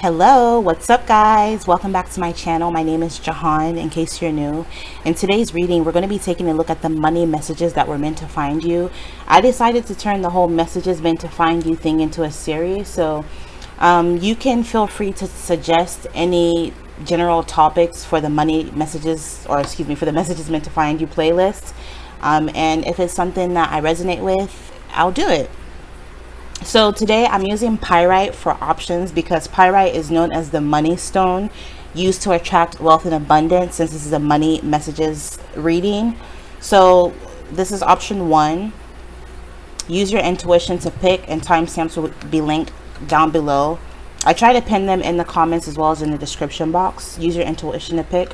Hello, what's up guys? Welcome back to my channel. My name is Jehan, in case you're new. In today's reading, we're going to be taking a look at the money messages that were meant to find you. I decided to turn the whole messages meant to find you thing into a series, so you can feel free to suggest any general topics for the money messages, or excuse me, for the messages meant to find you playlist. And if it's something that I resonate with, I'll do it. So today I'm using pyrite for options because pyrite is known as the money stone, used to attract wealth and abundance, since this is a money messages reading. So this is option 1. Use your intuition to pick, and timestamps will be linked down below. I try to pin them in the comments as well as in the description box. Use your intuition to pick.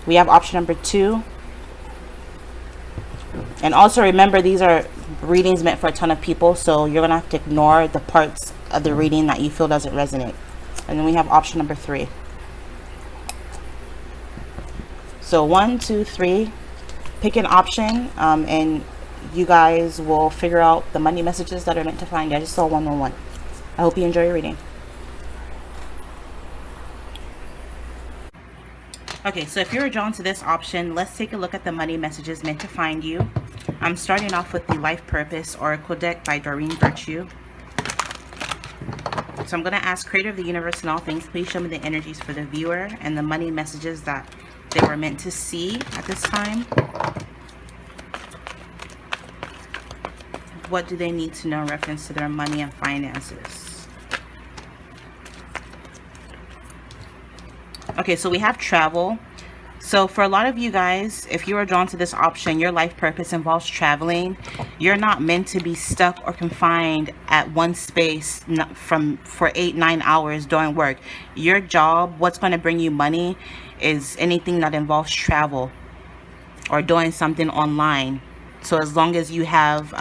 We have option number 2. And also remember, these are readings meant for a ton of people, so you're gonna have to ignore the parts of the reading that you feel doesn't resonate. And then we have option number 3. So 1, 2, 3, pick an option, and you guys will figure out the money messages that are meant to find you. I just saw 111. I hope you enjoy your reading. Okay, so if you're drawn to this option, let's take a look at the money messages meant to find you. I'm starting off with the Life Purpose Oracle deck by Doreen Virtue. So I'm going to ask, Creator of the Universe and all things, please show me the energies for the viewer and the money messages that they were meant to see at this time. What do they need to know in reference to their money and finances? Okay, so we have travel. So for a lot of you guys, if you are drawn to this option, your life purpose involves traveling. You're not meant to be stuck or confined at one space for 8-9 hours doing work. Your job, what's going to bring you money, is anything that involves travel or doing something online. So as long as you have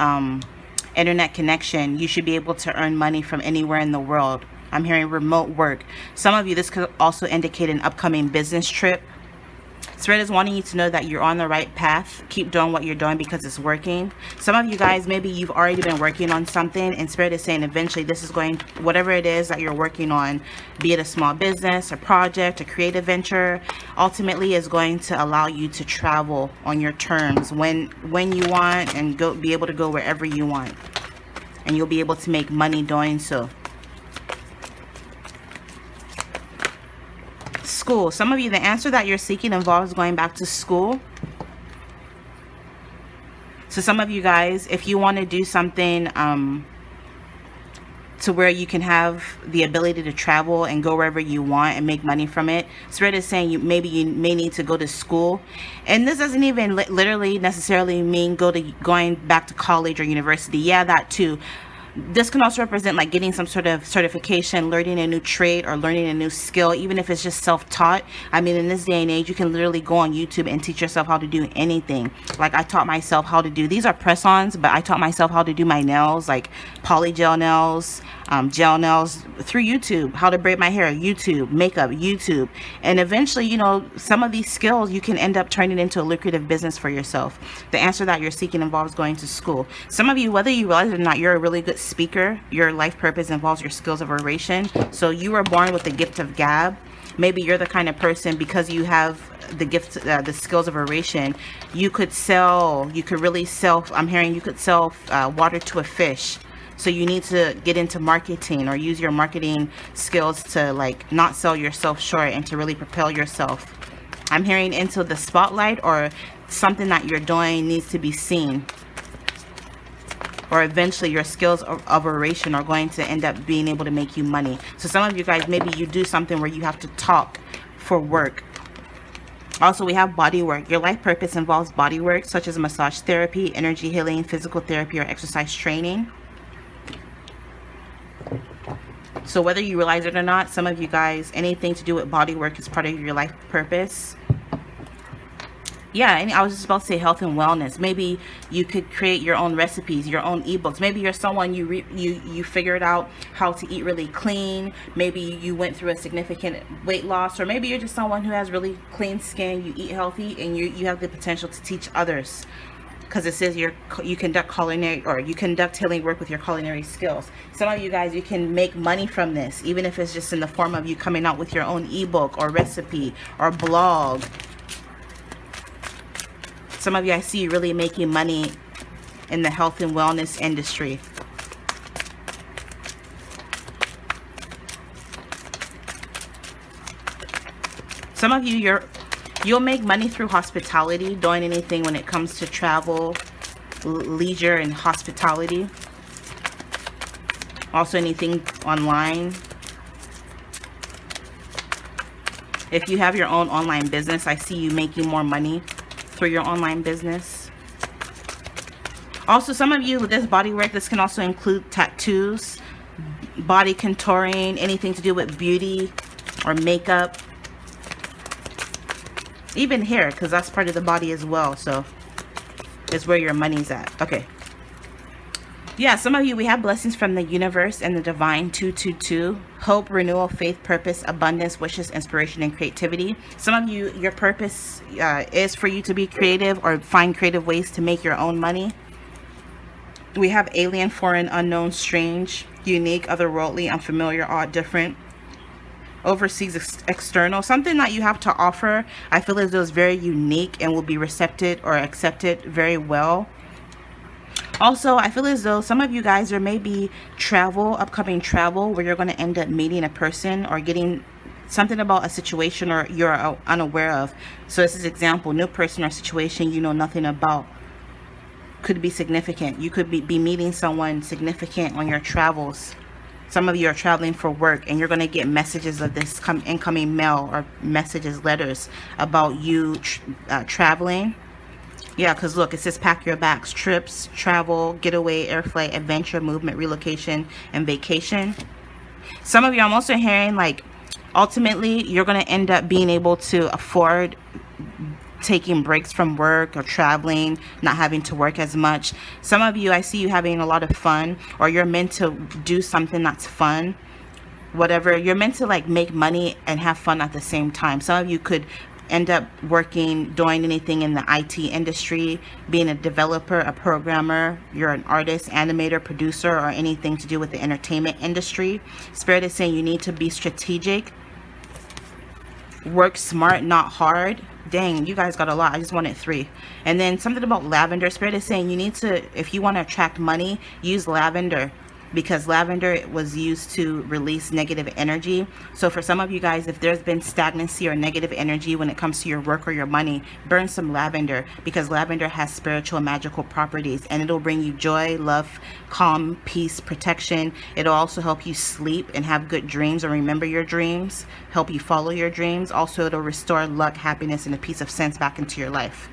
internet connection, you should be able to earn money from anywhere in the world. I'm hearing remote work. Some of you, this could also indicate an upcoming business trip. Spirit is wanting you to know that you're on the right path. Keep doing what you're doing because it's working. Some of you guys, maybe you've already been working on something, and Spirit is saying eventually this is going, whatever it is that you're working on, be it a small business, a project, a creative venture, ultimately is going to allow you to travel on your terms when you want, and be able to go wherever you want. And you'll be able to make money doing so. School. Some of you, the answer that you're seeking involves going back to school. So some of you guys, if you want to do something to where you can have the ability to travel and go wherever you want and make money from it, Spirit is saying you may need to go to school. And this doesn't even literally necessarily mean going back to college or university. Yeah, that too. This can also represent like getting some sort of certification, learning a new trade, or learning a new skill, even if it's just self-taught. I mean, in this day and age, you can literally go on YouTube and teach yourself how to do anything. Like I taught myself how to do, these are press-ons, but I taught myself how to do my nails, like polygel nails, gel nails, through YouTube. How to braid my hair, YouTube. Makeup, YouTube. And eventually, you know, some of these skills you can end up turning into a lucrative business for yourself. The answer that you're seeking involves going to school. Some of you, whether you realize it or not, you're a really good speaker. Your life purpose involves your skills of oration. So you were born with the gift of gab. Maybe you're the kind of person, because you have the gift, the skills of oration, you could really sell, I'm hearing you could sell water to a fish. So you need to get into marketing or use your marketing skills to like not sell yourself short and to really propel yourself. I'm hearing into the spotlight, or something that you're doing needs to be seen. Or eventually your skills of oration are going to end up being able to make you money. So some of you guys, maybe you do something where you have to talk for work. Also, we have body work. Your life purpose involves body work, such as massage therapy, energy healing, physical therapy, or exercise training. So whether you realize it or not, some of you guys, anything to do with body work is part of your life purpose. Yeah, and I was just about to say health and wellness. Maybe you could create your own recipes, your own ebooks. Maybe you're someone you figured out how to eat really clean. Maybe you went through a significant weight loss, or maybe you're just someone who has really clean skin. You eat healthy, and you have the potential to teach others. because it says you conduct culinary, or you conduct healing work with your culinary skills. Some of you guys, you can make money from this, even if it's just in the form of you coming out with your own ebook or recipe or blog. Some of you, I see you really making money in the health and wellness industry. Some of you, you'll make money through hospitality, doing anything when it comes to travel, leisure, and hospitality. Also anything online. If you have your own online business, I see you making more money through your online business. Also, some of you with this body work, this can also include tattoos, body contouring, anything to do with beauty or makeup. Even hair, because that's part of the body as well. So it's where your money's at. Okay. Yeah, some of you, we have blessings from the universe and the divine 222. Hope, renewal, faith, purpose, abundance, wishes, inspiration, and creativity. Some of you, your purpose is for you to be creative or find creative ways to make your own money. We have alien, foreign, unknown, strange, unique, otherworldly, unfamiliar, odd, different. Overseas, external, something that you have to offer. I feel as though it's very unique and will be recepted or accepted very well. Also, I feel as though some of you guys, there may be travel, upcoming travel, where you're going to end up meeting a person or getting something about a situation or you're unaware of. So this is example, new person or situation you know nothing about. Could be significant. You could be meeting someone significant on your travels. Some of you are traveling for work and you're going to get messages of this incoming mail or messages, letters about you traveling. Yeah, because look, it says pack your bags, trips, travel, getaway, air flight, adventure, movement, relocation, and vacation. Some of you, I'm also hearing like ultimately you're going to end up being able to afford taking breaks from work or traveling, not having to work as much. Some of you, I see you having a lot of fun, or you're meant to do something that's fun. Whatever, you're meant to like make money and have fun at the same time. Some of you could end up working, doing anything in the IT industry, being a developer, a programmer, you're an artist, animator, producer, or anything to do with the entertainment industry. Spirit is saying you need to be strategic, work smart, not hard. Dang, you guys got a lot. I just wanted 3. And then something about lavender. Spirit is saying you need to, if you want to attract money, use lavender, because lavender was used to release negative energy. So for some of you guys, if there's been stagnancy or negative energy when it comes to your work or your money, burn some lavender, because lavender has spiritual and magical properties, and it'll bring you joy, love, calm, peace, protection. It'll also help you sleep and have good dreams or remember your dreams, help you follow your dreams. Also, it'll restore luck, happiness, and a piece of sense back into your life.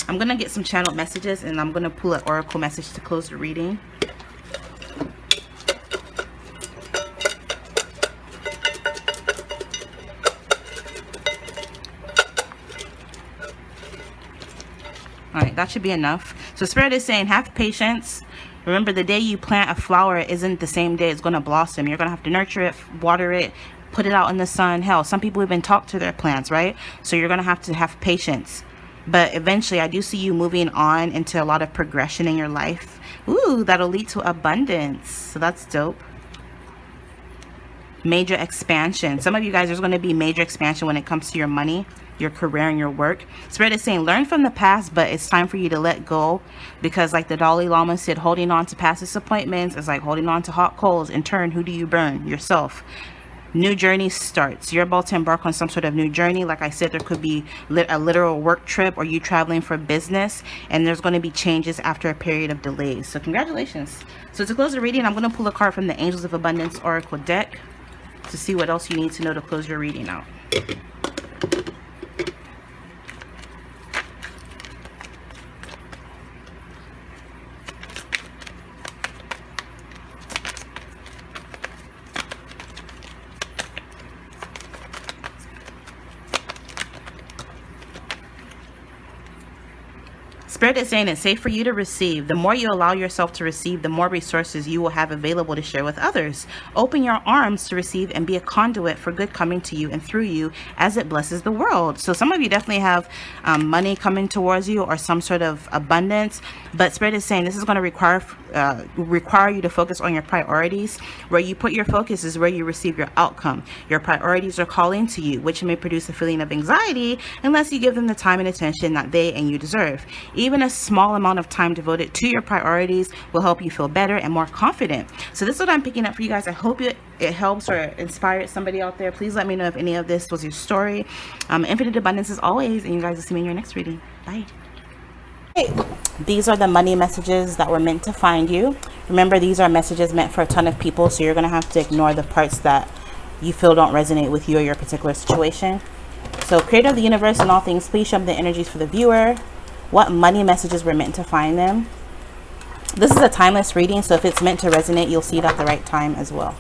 I'm going to get some channeled messages, and I'm going to pull an oracle message to close the reading. All right, that should be enough. So Spirit is saying, have patience. Remember, the day you plant a flower isn't the same day it's going to blossom. You're going to have to nurture it, water it, put it out in the sun. Hell, some people even talk to their plants, right? So you're going to have patience. But eventually, I do see you moving on into a lot of progression in your life. Ooh, that'll lead to abundance. So that's dope. Major expansion. Some of you guys, there's going to be major expansion when it comes to your money, your career, and your work. Spirit is saying learn from the past, but it's time for you to let go, because like the Dalai Lama said, holding on to past disappointments is like holding on to hot coals. In turn, who do you burn? Yourself. New journey starts. You're about to embark on some sort of new journey. Like I said, there could be a literal work trip, or you traveling for business, and there's going to be changes after a period of delays. So congratulations. So to close the reading, I'm going to pull a card from the Angels of Abundance Oracle deck to see what else you need to know to close your reading out. Spirit is saying it's safe for you to receive. The more you allow yourself to receive, the more resources you will have available to share with others. Open your arms to receive and be a conduit for good coming to you and through you as it blesses the world. So some of you definitely have money coming towards you or some sort of abundance, but Spirit is saying this is going to require you to focus on your priorities. Where you put your focus is where you receive your outcome. Your priorities are calling to you, which may produce a feeling of anxiety unless you give them the time and attention that they and you deserve. Even a small amount of time devoted to your priorities will help you feel better and more confident. So this is what I'm picking up for you guys. I hope it helps or inspires somebody out there. Please let me know if any of this was your story. Infinite abundance as always, and you guys will see me in your next reading. Bye. These are the money messages that were meant to find you. Remember, these are messages meant for a ton of people, so you're going to have to ignore the parts that you feel don't resonate with you or your particular situation. So creator of the universe and all things, please show me the energies for the viewer. What money messages were meant to find them? This is a timeless reading, so if it's meant to resonate, you'll see it at the right time as well.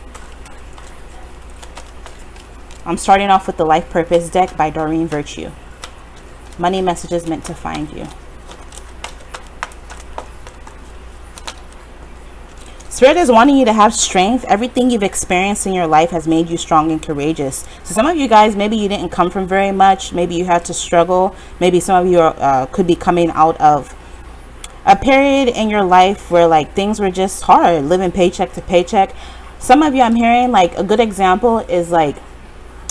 I'm starting off with the Life Purpose deck by Doreen Virtue. Money messages meant to find you. Spirit is wanting you to have strength. Everything you've experienced in your life has made you strong and courageous. So some of you guys, maybe you didn't come from very much. Maybe you had to struggle. Maybe some of you could be coming out of a period in your life where like things were just hard, living paycheck to paycheck. Some of you, I'm hearing like a good example is like,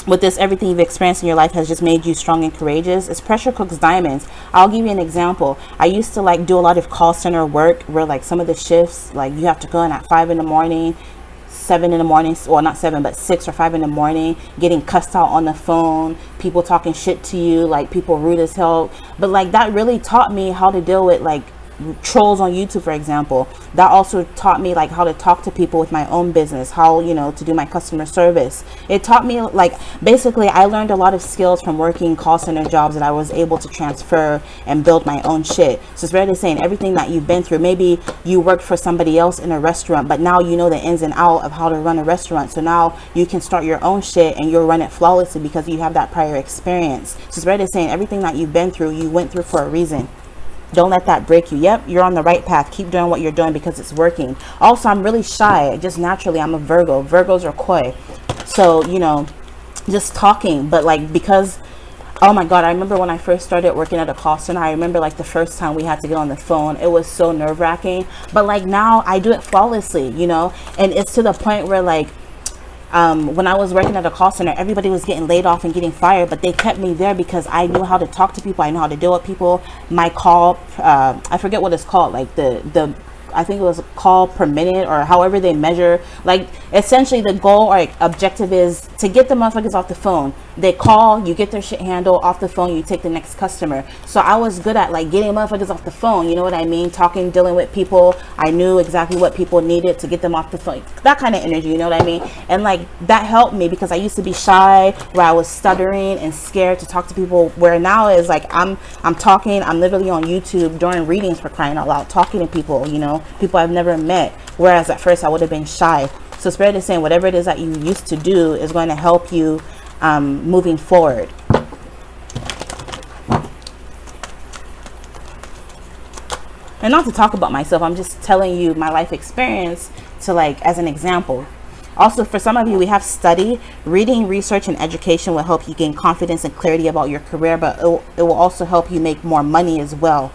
with this, everything you've experienced in your life has just made you strong and courageous. It's pressure cooks diamonds. I'll give you an example. I used to like do a lot of call center work where like some of the shifts, like you have to go in at 5 in the morning, 7 in the morning, well not 7 but 6 or 5 in the morning, getting cussed out on the phone, people talking shit to you, like people rude as hell. But like that really taught me how to deal with like trolls on YouTube, for example. That also taught me like how to talk to people with my own business, how, you know, to do my customer service. It taught me like basically I learned a lot of skills from working call center jobs that I was able to transfer and build my own shit. So it's really saying everything that you've been through, maybe you worked for somebody else in a restaurant, but now you know the ins and outs of how to run a restaurant. So now you can start your own shit and you'll run it flawlessly because you have that prior experience. So it's really saying everything that you've been through, you went through for a reason. Don't let that break you. Yep, you're on the right path. Keep doing what you're doing because it's working. Also, I'm really shy. Just naturally, I'm a Virgo. Virgos are coy. So, you know, just talking. But like, because, oh my God, I remember when I first started working at a call center, I remember like the first time we had to get on the phone. It was so nerve-wracking. But like now, I do it flawlessly, you know. And it's to the point where like, when I was working at a call center, everybody was getting laid off and getting fired, but they kept me there because I knew how to talk to people. I know how to deal with people. My call, I forget what it's called, like the I think it was a call per minute or however they measure. Like essentially the goal or objective is to get the motherfuckers off the phone. They call, you get their shit handled off the phone, you take the next customer. So I was good at like getting motherfuckers off the phone, you know what I mean? Talking, dealing with people. I knew exactly what people needed to get them off the phone. That kind of energy, you know what I mean? And like that helped me because I used to be shy, where I was stuttering and scared to talk to people, where now is like I'm talking, I'm literally on YouTube during readings, for crying out loud, talking to people, you know, people I've never met, whereas at first I would have been shy. So Spirit is saying whatever it is that you used to do is going to help you moving forward. And not to talk about myself, I'm just telling you my life experience to like as an example. Also, for some of you, we have study. Reading, research, and education will help you gain confidence and clarity about your career, but it will also help you make more money as well.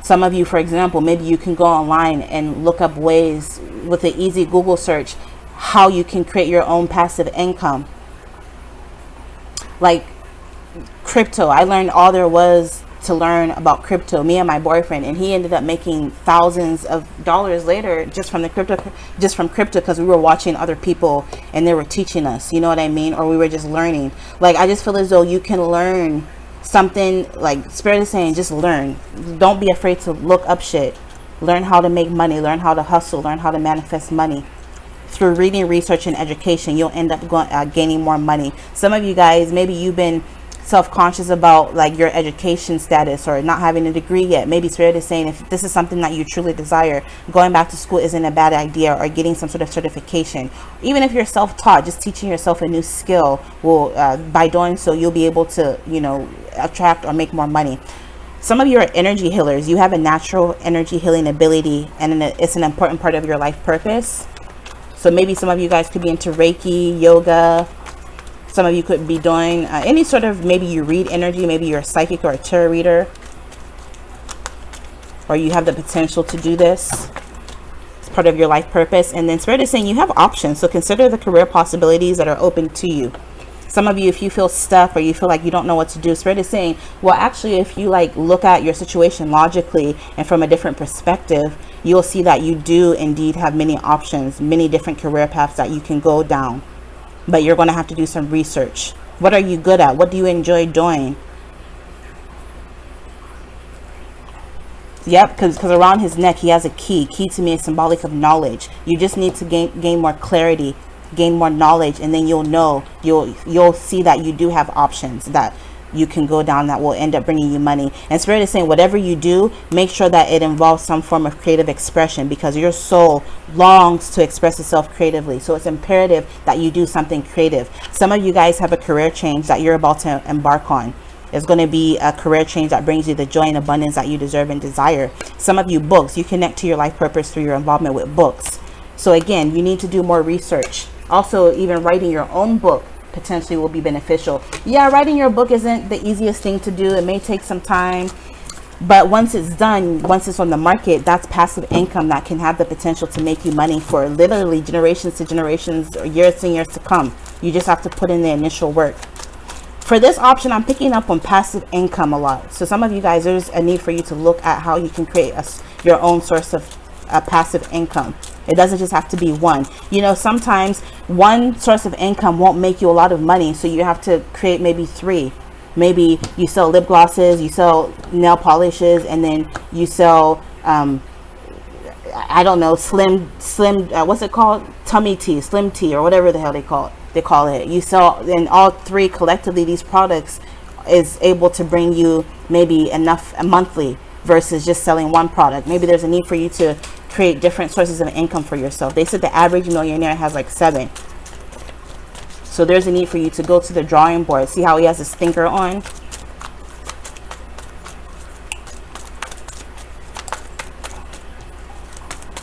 Some of you, for example, maybe you can go online and look up ways with an easy Google search how you can create your own passive income. Like crypto, I learned all there was to learn about crypto, me and my boyfriend, and he ended up making thousands of dollars later just from crypto because we were watching other people and they were teaching us, you know what I mean? Or we were just learning. Like I just feel as though you can learn something, like Spirit is saying, just learn. Don't be afraid to look up shit. Learn how to make money, learn how to hustle, learn how to manifest money. Through reading, research, and education, you'll end up gaining more money. Some of you guys, maybe you've been self-conscious about like your education status or not having a degree yet, maybe Spirit is saying if this is something that you truly desire, going back to school isn't a bad idea, or getting some sort of certification. Even if you're self-taught, just teaching yourself a new skill will, by doing so, you'll be able to, you know, attract or make more money. Some of you are energy healers. You have a natural energy healing ability, and it's an important part of your life purpose. So maybe some of you guys could be into Reiki, yoga. Some of you could be doing any sort of, maybe you read energy, maybe you're a psychic or a tarot reader, or you have the potential to do this. It's part of your life purpose. And then Spirit is saying you have options, so consider the career possibilities that are open to you. Some of you, if you feel stuck or you feel like you don't know what to do, Spirit is saying, well, actually, if you like look at your situation logically and from a different perspective, you'll see that you do indeed have many options, many different career paths that you can go down. But you're going to have to do some research. What are you good at? What do you enjoy doing? Yep, because around his neck, he has a key. Key to me is symbolic of knowledge. You just need to gain more clarity, gain more knowledge, and then you'll know, you'll see that you do have options that you can go down that will end up bringing you money. And Spirit is saying whatever you do, make sure that it involves some form of creative expression, because your soul longs to express itself creatively. So it's imperative that you do something creative. Some of you guys have a career change that you're about to embark on. It's going to be a career change that brings you the joy and abundance that you deserve and desire. Some of you, books. You connect to your life purpose through your involvement with books. So again, you need to do more research. Also, even writing your own book potentially will be beneficial. Yeah, writing your book isn't the easiest thing to do. It may take some time, but once it's done, once it's on the market, that's passive income that can have the potential to make you money for literally generations to generations, or years and years to come. You just have to put in the initial work. For this option, I'm picking up on passive income a lot. So some of you guys, there's a need for you to look at how you can create your own source of passive income. It doesn't just have to be one. You know, sometimes one source of income won't make you a lot of money, so you have to create maybe three. Maybe you sell lip glosses, you sell nail polishes, and then you sell I don't know, slim what's it called, tummy tea, slim tea, or whatever the hell they call it. You sell, and all three collectively, these products is able to bring you maybe enough monthly versus just selling one product. Maybe there's a need for you to create different sources of income for yourself. They said the average millionaire has like 7. So there's a need for you to go to the drawing board. See how he has his thinker on?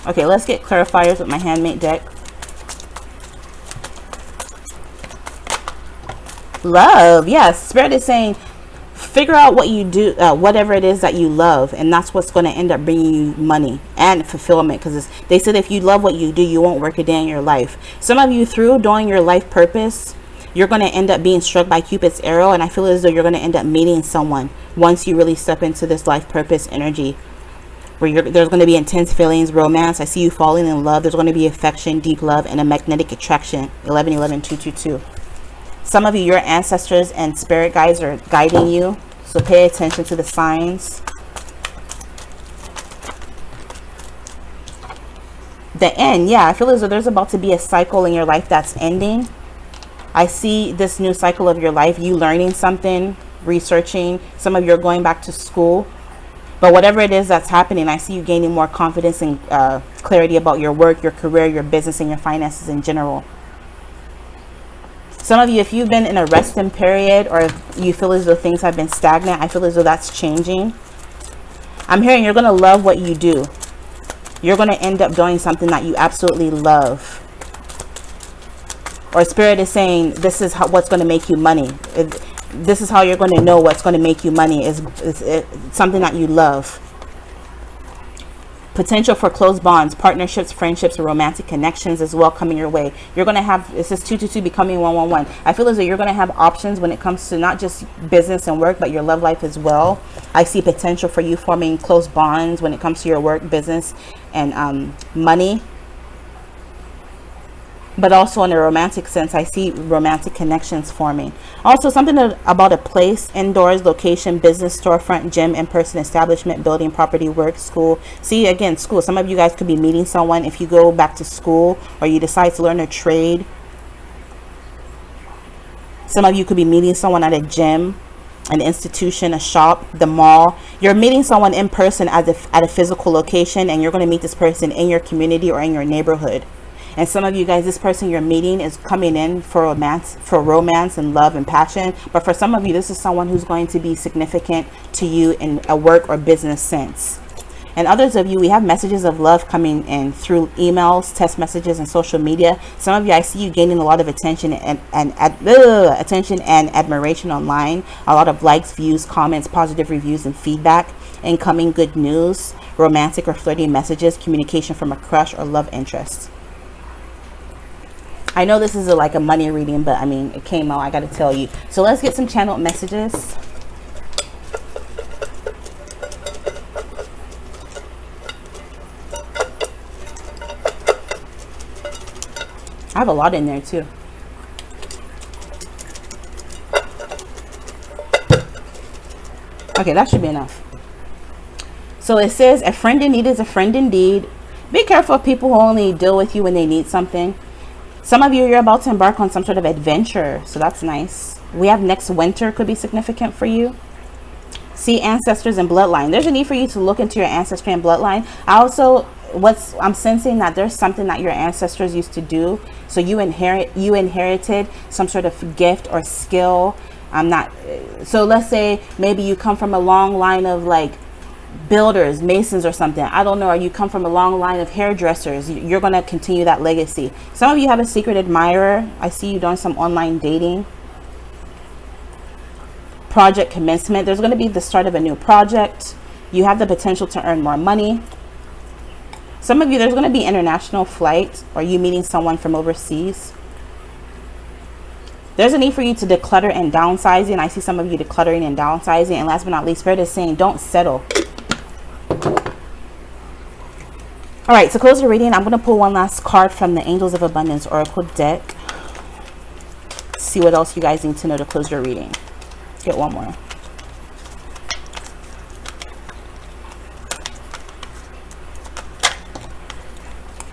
Okay, let's get clarifiers with my handmade deck. Love. Yes, Spirit is saying figure out what you do, whatever it is that you love, and that's what's going to end up bringing you money and fulfillment. Because they said if you love what you do, you won't work a day in your life. Some of you, through doing your life purpose, you're going to end up being struck by Cupid's arrow, and I feel as though you're going to end up meeting someone once you really step into this life purpose energy, where there's going to be intense feelings, romance. I see you falling in love. There's going to be affection, deep love, and a magnetic attraction. 1111-222. Some of you, your ancestors and spirit guides are guiding you, so pay attention to the signs. The end. Yeah, I feel as though there's about to be a cycle in your life that's ending. I see this new cycle of your life, you learning something, researching. Some of you are going back to school. But whatever it is that's happening, I see you gaining more confidence and clarity about your work, your career, your business, and your finances in general. Some of you, if you've been in a resting period, or if you feel as though things have been stagnant, I feel as though that's changing. I'm hearing you're going to love what you do. You're going to end up doing something that you absolutely love. Or Spirit is saying this is what's going to make you money. This is how you're going to know what's going to make you money is something that you love. Potential for close bonds, partnerships, friendships, or romantic connections as well coming your way. You're going to have, it says 222 becoming 111. I feel as though you're going to have options when it comes to not just business and work, but your love life as well. I see potential for you forming close bonds when it comes to your work, business, and money. But also in a romantic sense, I see romantic connections forming. Also something about a place, indoors, location, business, storefront, gym, in-person establishment, building, property, work, school. See, again, school. Some of you guys could be meeting someone if you go back to school or you decide to learn a trade. Some of you could be meeting someone at a gym. an institution, a shop, the mall. You're meeting someone in person at a physical location, and you're going to meet this person in your community or in your neighborhood. And some of you guys, this person you're meeting is coming in for romance and love and passion. But for some of you, this is someone who's going to be significant to you in a work or business sense. And others of you, we have messages of love coming in through emails, text messages, and social media. Some of you, I see you gaining a lot of attention and admiration online. A lot of likes, views, comments, positive reviews, and feedback. Incoming good news, romantic or flirty messages, communication from a crush or love interest. I know this is like a money reading, but I mean, it came out, I got to tell you. So let's get some channeled messages. I have a lot in there too. Okay, that should be enough. So it says, a friend in need is a friend indeed. Be careful of people who only deal with you when they need something. Some of you, you're about to embark on some sort of adventure, so that's nice. We have next winter could be significant for you. See ancestors and bloodline. There's a need for you to look into your ancestry and bloodline. I'm sensing that there's something that your ancestors used to do, so you inherited some sort of gift or skill. So let's say maybe you come from a long line of like builders, masons or something. I don't know. Or you come from a long line of hairdressers. You're going to continue that legacy. Some of you have a secret admirer. I see you doing some online dating. Project commencement. There's going to be the start of a new project. You have the potential to earn more money. Some of you, there's going to be international flight, or you meeting someone from overseas. There's a need for you to declutter and downsizing. I see some of you decluttering and downsizing. And last but not least, Spirit is saying, don't settle. All right, to close the reading, I'm going to pull one last card from the Angels of Abundance Oracle deck. See what else you guys need to know to close your reading. Get one more.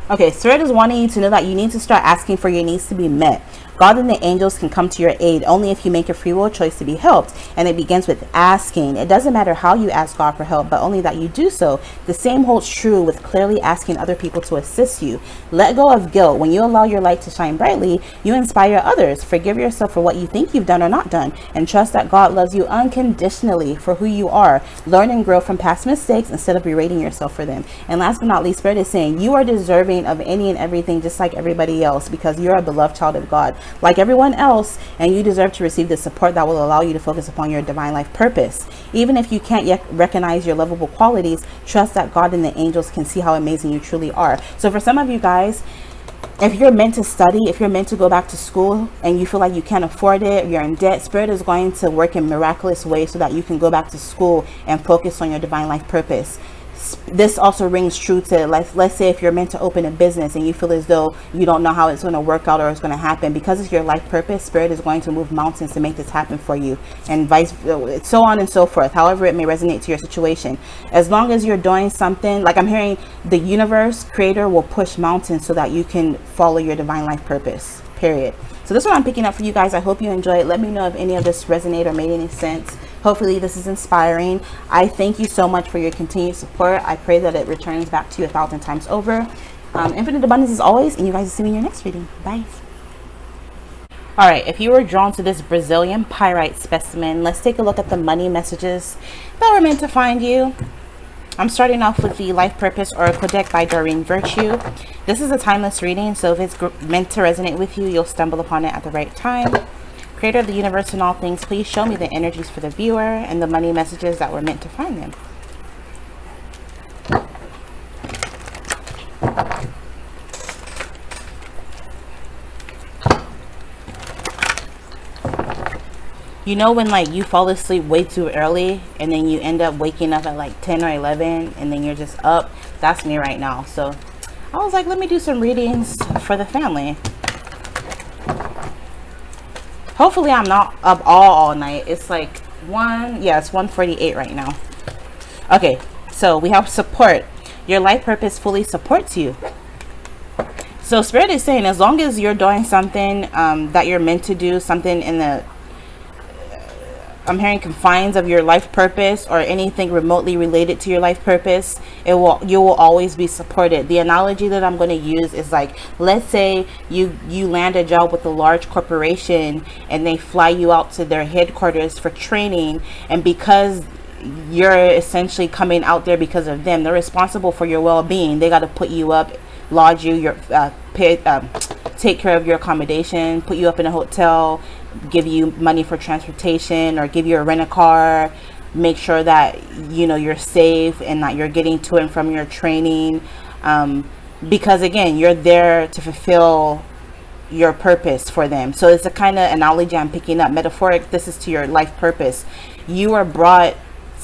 Okay, Spirit is wanting you to know that you need to start asking for your needs to be met. God and the angels can come to your aid only if you make a free will choice to be helped. And it begins with asking. It doesn't matter how you ask God for help, but only that you do so. The same holds true with clearly asking other people to assist you. Let go of guilt. When you allow your light to shine brightly, you inspire others. Forgive yourself for what you think you've done or not done. And trust that God loves you unconditionally for who you are. Learn and grow from past mistakes instead of berating yourself for them. And last but not least, Spirit is saying you are deserving of any and everything just like everybody else, because you're a beloved child of God like everyone else, and you deserve to receive the support that will allow you to focus upon your divine life purpose. Even if you can't yet recognize your lovable qualities, trust that God and the angels can see how amazing you truly are. So for some of you guys, if you're meant to study, if you're meant to go back to school and you feel like you can't afford it, you're in debt, Spirit is going to work in miraculous ways so that you can go back to school and focus on your divine life purpose. This also rings true to, let's say if you're meant to open a business and you feel as though you don't know how it's going to work out or it's going to happen. Because it's your life purpose, Spirit is going to move mountains to make this happen for you, and so on and so forth, however it may resonate to your situation. As long as you're doing something, like I'm hearing the universe, creator will push mountains so that you can follow your divine life purpose, period. So this is what I'm picking up for you guys. I hope you enjoy it. Let me know if any of this resonated or made any sense. Hopefully this is inspiring. I thank you so much for your continued support. I pray that it returns back to you 1,000 times over. Infinite abundance as always, and you guys will see me in your next reading. Bye. All right, if you were drawn to this Brazilian pyrite specimen, let's take a look at the money messages that were meant to find you. I'm starting off with the Life Purpose Oracle deck by Doreen Virtue. This is a timeless reading, so if it's meant to resonate with you, you'll stumble upon it at the right time. Creator of the universe and all things, please show me the energies for the viewer and the money messages that were meant to find them. You know when like you fall asleep way too early and then you end up waking up at like 10 or 11 and then you're just up? That's me right now. So I was like, let me do some readings for the family. Hopefully I'm not up all night. It's like it's 1:48 right now. Okay, so we have support. Your life purpose fully supports you. So Spirit is saying as long as you're doing something that you're meant to do, something in the I'm hearing confines of your life purpose or anything remotely related to your life purpose, you will always be supported. The analogy that I'm going to use is like, let's say you land a job with a large corporation and they fly you out to their headquarters for training, and because you're essentially coming out there because of them, they're responsible for your well-being. They got to put you up, lodge you, your take care of your accommodation, put you up in a hotel, give you money for transportation, or give you a rent-a-car, make sure that you're safe and that you're getting to and from your training, because again, you're there to fulfill your purpose for them. So it's the kind of analogy I'm picking up. Metaphoric, this is to your life purpose. You are brought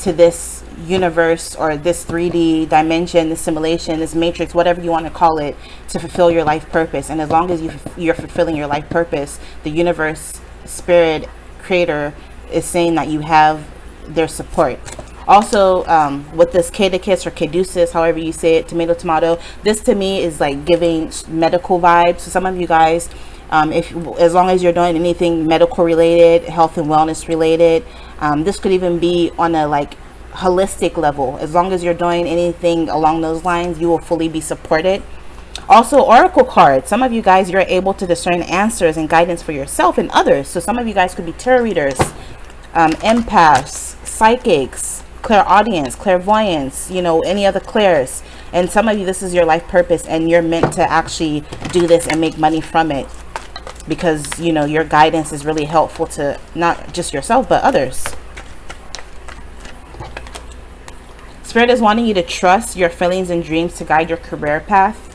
to this universe or this 3D dimension, this simulation, this matrix, whatever you want to call it, to fulfill your life purpose. And as long as you're fulfilling your life purpose, the universe, spirit, creator is saying that you have their support. Also, with this caducus or caduceus, however you say it, tomato, tomato, this to me is like giving medical vibes. So some of you guys, as long as you're doing anything medical related, health and wellness related, this could even be on a like holistic level. As long as you're doing anything along those lines, you will fully be supported. Also, oracle cards. Some of you guys, you're able to discern answers and guidance for yourself and others. So some of you guys could be tarot readers, empaths, psychics, clairaudience, clairvoyance, any other clairs. And some of you, this is your life purpose and you're meant to actually do this and make money from it, because your guidance is really helpful to not just yourself but others. Spirit is wanting you to trust your feelings and dreams to guide your career path.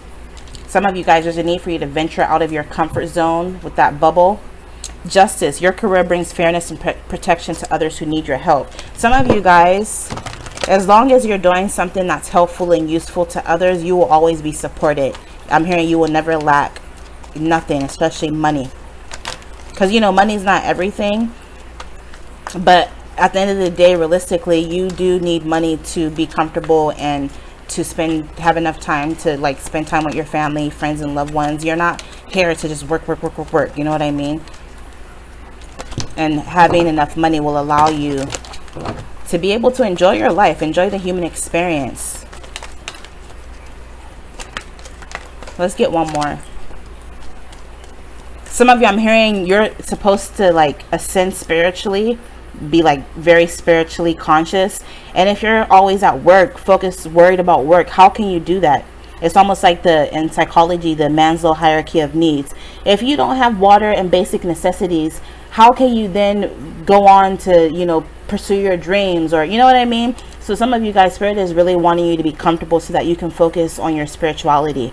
Some of you guys, there's a need for you to venture out of your comfort zone with that bubble. Justice, your career brings fairness and protection to others who need your help. Some of you guys, as long as you're doing something that's helpful and useful to others, you will always be supported. I'm hearing you will never lack nothing, especially money, because money is not everything, but at the end of the day, realistically, you do need money to be comfortable and to have enough time to like spend time with your family, friends, and loved ones. You're not here to just work. You know what I mean? And having enough money will allow you to be able to enjoy your life, enjoy the human experience. Let's get one more. Some of you, I'm hearing you're supposed to like ascend spiritually, be like very spiritually conscious. And if you're always at work, focused, worried about work, how can you do that? It's almost like in psychology, the Maslow hierarchy of needs. If you don't have water and basic necessities, how can you then go on to, pursue your dreams, or, you know what I mean? So some of you guys, Spirit is really wanting you to be comfortable so that you can focus on your spirituality.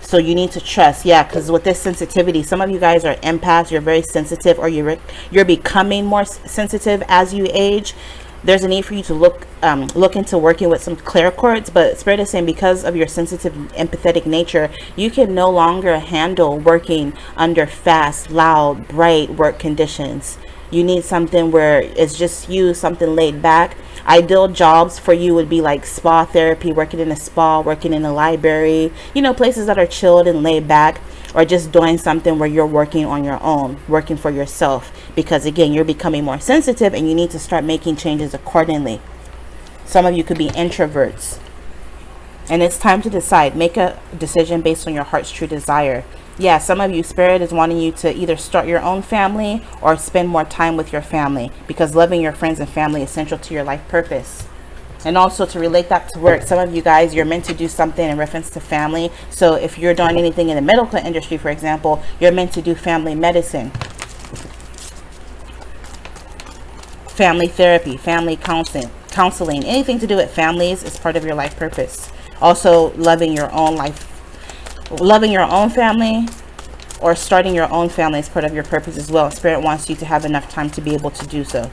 So you need to trust, because with this sensitivity, some of you guys are empaths, you're very sensitive, or you're becoming more sensitive as you age. There's a need for you to look into working with some claircourts, but Spirit is saying because of your sensitive, empathetic nature, you can no longer handle working under fast, loud, bright work conditions. You need something where it's just you, something laid back. Ideal jobs for you would be like spa therapy, working in a spa, working in a library, places that are chilled and laid back, or just doing something where you're working on your own, working for yourself, because again, you're becoming more sensitive and you need to start making changes accordingly. Some of you could be introverts, and it's time to decide. Make a decision based on your heart's true desire. Some of you, Spirit is wanting you to either start your own family or spend more time with your family, because loving your friends and family is central to your life purpose. And also to relate that to work, some of you guys, you're meant to do something in reference to family. So if you're doing anything in the medical industry, for example, you're meant to do family medicine, family therapy, family counseling, anything to do with families is part of your life purpose. Also, loving your own family, or starting your own family is part of your purpose as well. Spirit wants you to have enough time to be able to do so.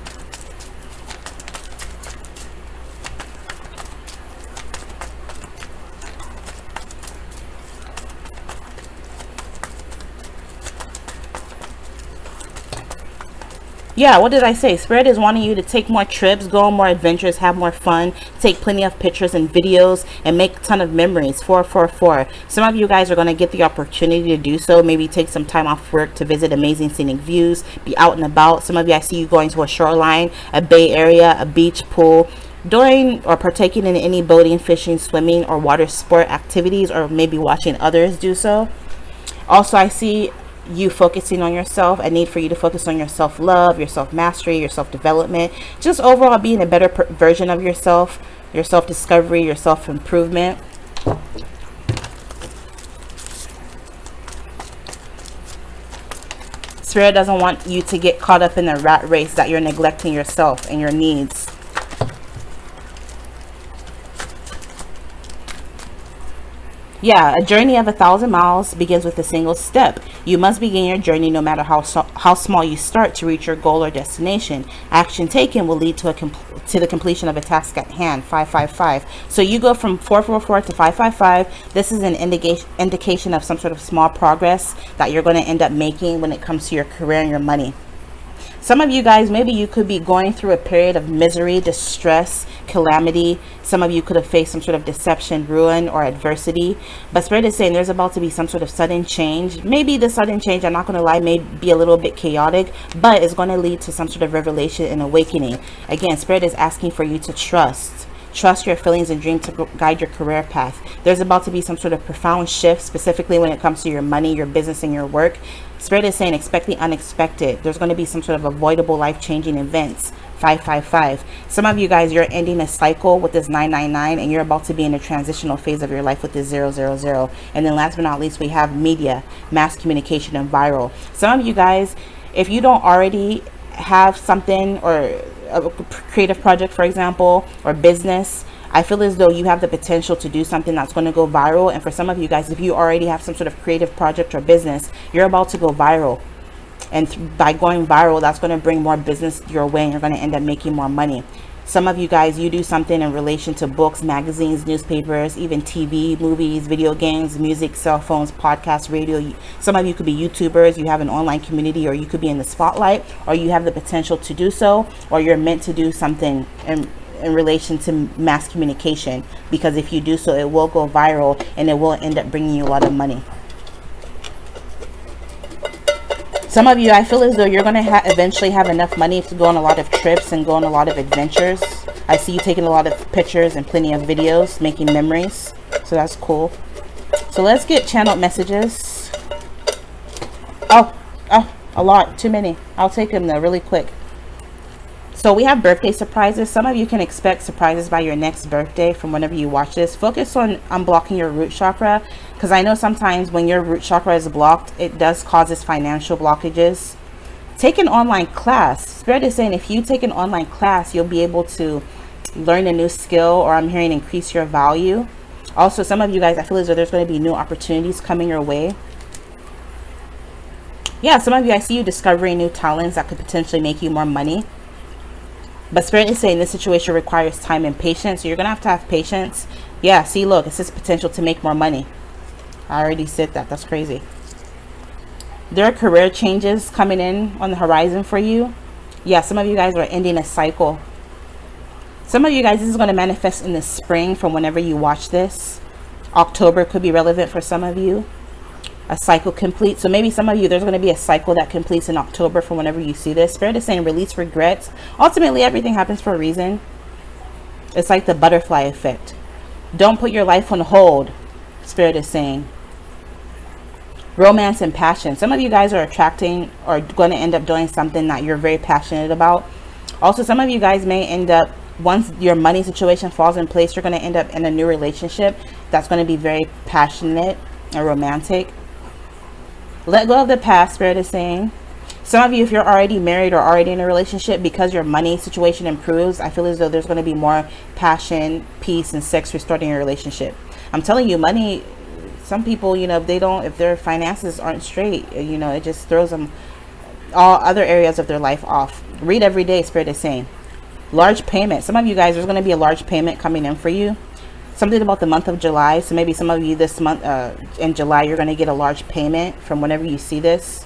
Yeah, what did I say? Spirit is wanting you to take more trips, go on more adventures, have more fun, take plenty of pictures and videos, and make a ton of memories. 444. Some of you guys are going to get the opportunity to do so. Maybe take some time off work to visit amazing scenic views, be out and about. Some of you, I see you going to a shoreline, a bay area, a beach, pool, doing or partaking in any boating, fishing, swimming, or water sport activities, or maybe watching others do so. Also, I see you focusing on yourself, a need for you to focus on your self-love, your self-mastery, your self-development, just overall being a better version of yourself, your self-discovery, your self-improvement. Spirit doesn't want you to get caught up in the rat race that you're neglecting yourself and your needs. Yeah, a journey of 1,000 miles begins with a single step. You must begin your journey no matter how small you start to reach your goal or destination. Action taken will lead to the completion of a task at hand. 555. So you go from 444 to 555. This is an indication of some sort of small progress that you're going to end up making when it comes to your career and your money. Some of you guys, maybe you could be going through a period of misery, distress, calamity. Some of you could have faced some sort of deception, ruin, or adversity. But Spirit is saying there's about to be some sort of sudden change. Maybe the sudden change, I'm not going to lie, may be a little bit chaotic, but it's going to lead to some sort of revelation and awakening. Again, Spirit is asking for you to trust. Trust your feelings and dreams to guide your career path. There's about to be some sort of profound shift, specifically when it comes to your money, your business, and your work. Spirit is saying expect the unexpected. There's going to be some sort of avoidable life-changing events. 555. Some of you guys, you're ending a cycle with this 999, and you're about to be in a transitional phase of your life with this 000. And then last but not least, we have media, mass communication, and viral. Some of you guys, if you don't already have something, or a creative project, for example, or business, I feel as though you have the potential to do something that's going to go viral. And for some of you guys, if you already have some sort of creative project or business, you're about to go viral. And by going viral, that's going to bring more business your way, and you're going to end up making more money. Some of you guys, you do something in relation to books, magazines, newspapers, even TV, movies, video games, music, cell phones, podcasts, radio. Some of you could be YouTubers, you have an online community, or you could be in the spotlight, or you have the potential to do so, or you're meant to do something in relation to mass communication, because if you do so, it will go viral and it will end up bringing you a lot of money. Some of you, I feel as though you're going to eventually have enough money to go on a lot of trips and go on a lot of adventures. I see you taking a lot of pictures and plenty of videos, making memories. So that's cool. So let's get channeled messages. Oh, a lot. Too many. I'll take them though really quick. So we have birthday surprises. Some of you can expect surprises by your next birthday from whenever you watch this. Focus on unblocking your root chakra, because I know sometimes when your root chakra is blocked, it does causes financial blockages. Take an online class. Spirit is saying if you take an online class, you'll be able to learn a new skill, or I'm hearing increase your value. Also, some of you guys, I feel as though there's going to be new opportunities coming your way. Yeah, some of you, I see you discovering new talents that could potentially make you more money. But Spirit is saying this situation requires time and patience. So you're going to have patience. Yeah, see, look, it says potential to make more money. I already said that. That's crazy. There are career changes coming in on the horizon for you. Yeah, some of you guys are ending a cycle. Some of you guys, this is going to manifest in the spring from whenever you watch this. October could be relevant for some of you. A cycle complete. So maybe some of you, there's going to be a cycle that completes in October from whenever you see this. Spirit is saying release regrets. Ultimately, everything happens for a reason. It's like the butterfly effect. Don't put your life on hold, Spirit is saying. Romance and passion. Some of you guys are attracting or going to end up doing something that you're very passionate about. Also, some of you guys may end up, once your money situation falls in place, you're going to end up in a new relationship that's going to be very passionate and romantic. Let go of the past, Spirit is saying. Some of you, if you're already married or already in a relationship, because your money situation improves, I feel as though there's going to be more passion, peace, and sex restored in your relationship. I'm telling you, money, some people, you know, if their finances aren't straight, you know, it just throws them all other areas of their life off. Read every day, Spirit is saying. Large payment. Some of you guys, there's going to be a large payment coming in for you. Something about the month of July. So maybe some of you this month in July, you're going to get a large payment from whenever you see this.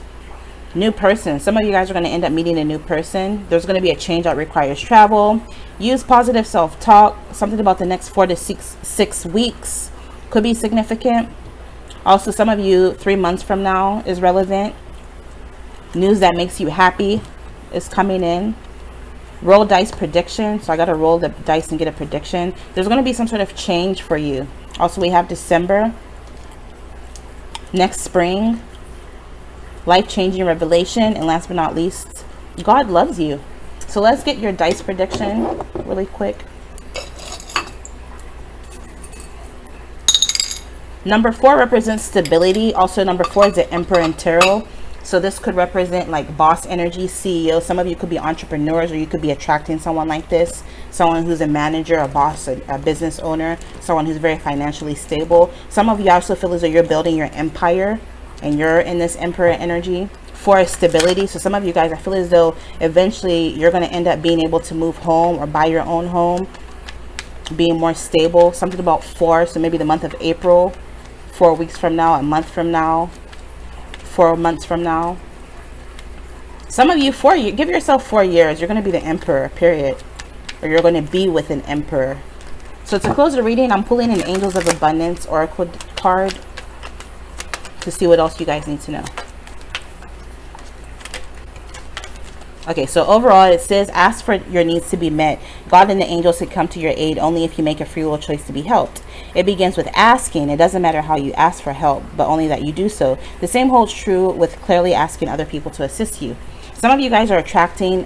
New person. Some of you guys are going to end up meeting a new person. There's going to be a change that requires travel. Use positive self-talk. Something about the next 4 to 6 weeks could be significant. Also, some of you, 3 months from now is relevant. News that makes you happy is coming in. Roll dice prediction. So I got to roll the dice and get a prediction. There's going to be some sort of change for you. Also, we have December. Next spring. Life-changing revelation. And last but not least, God loves you. So let's get your dice prediction really quick. Number 4 represents stability. Also, number 4 is the Emperor and Tarot. So this could represent like boss energy, CEO. Some of you could be entrepreneurs, or you could be attracting someone like this. Someone who's a manager, a boss, a business owner, someone who's very financially stable. Some of you also feel as though you're building your empire and you're in this Emperor energy. 4 is stability. So some of you guys, I feel as though eventually you're going to end up being able to move home or buy your own home, being more stable. Something about 4. So maybe the month of April, 4 weeks from now, a month from now, 4 months from now. Some of you, give yourself 4 years. You're going to be the Emperor, period. Or you're going to be with an Emperor. So to close the reading, I'm pulling an Angels of Abundance Oracle card to see what else you guys need to know. Okay, so overall it says, ask for your needs to be met. God and the angels should come to your aid only if you make a free will choice to be helped. It begins with asking. It doesn't matter how you ask for help, but only that you do so. The same holds true with clearly asking other people to assist you. Some of you guys are attracting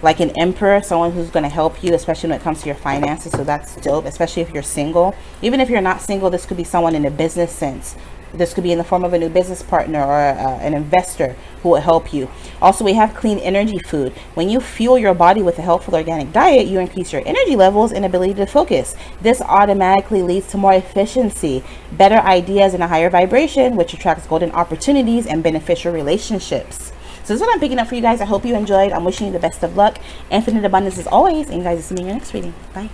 like an emperor, someone who's going to help you, especially when it comes to your finances. So that's dope, especially if you're single. Even if you're not single, this could be someone in a business sense. This could be in the form of a new business partner or an investor who will help you. Also, we have clean energy food. When you fuel your body with a helpful organic diet, you increase your energy levels and ability to focus. This automatically leads to more efficiency, better ideas, and a higher vibration, which attracts golden opportunities and beneficial relationships. So this is what I'm picking up for you guys. I hope you enjoyed. I'm wishing you the best of luck, infinite abundance as always, and you guys will see me in your next reading. Bye.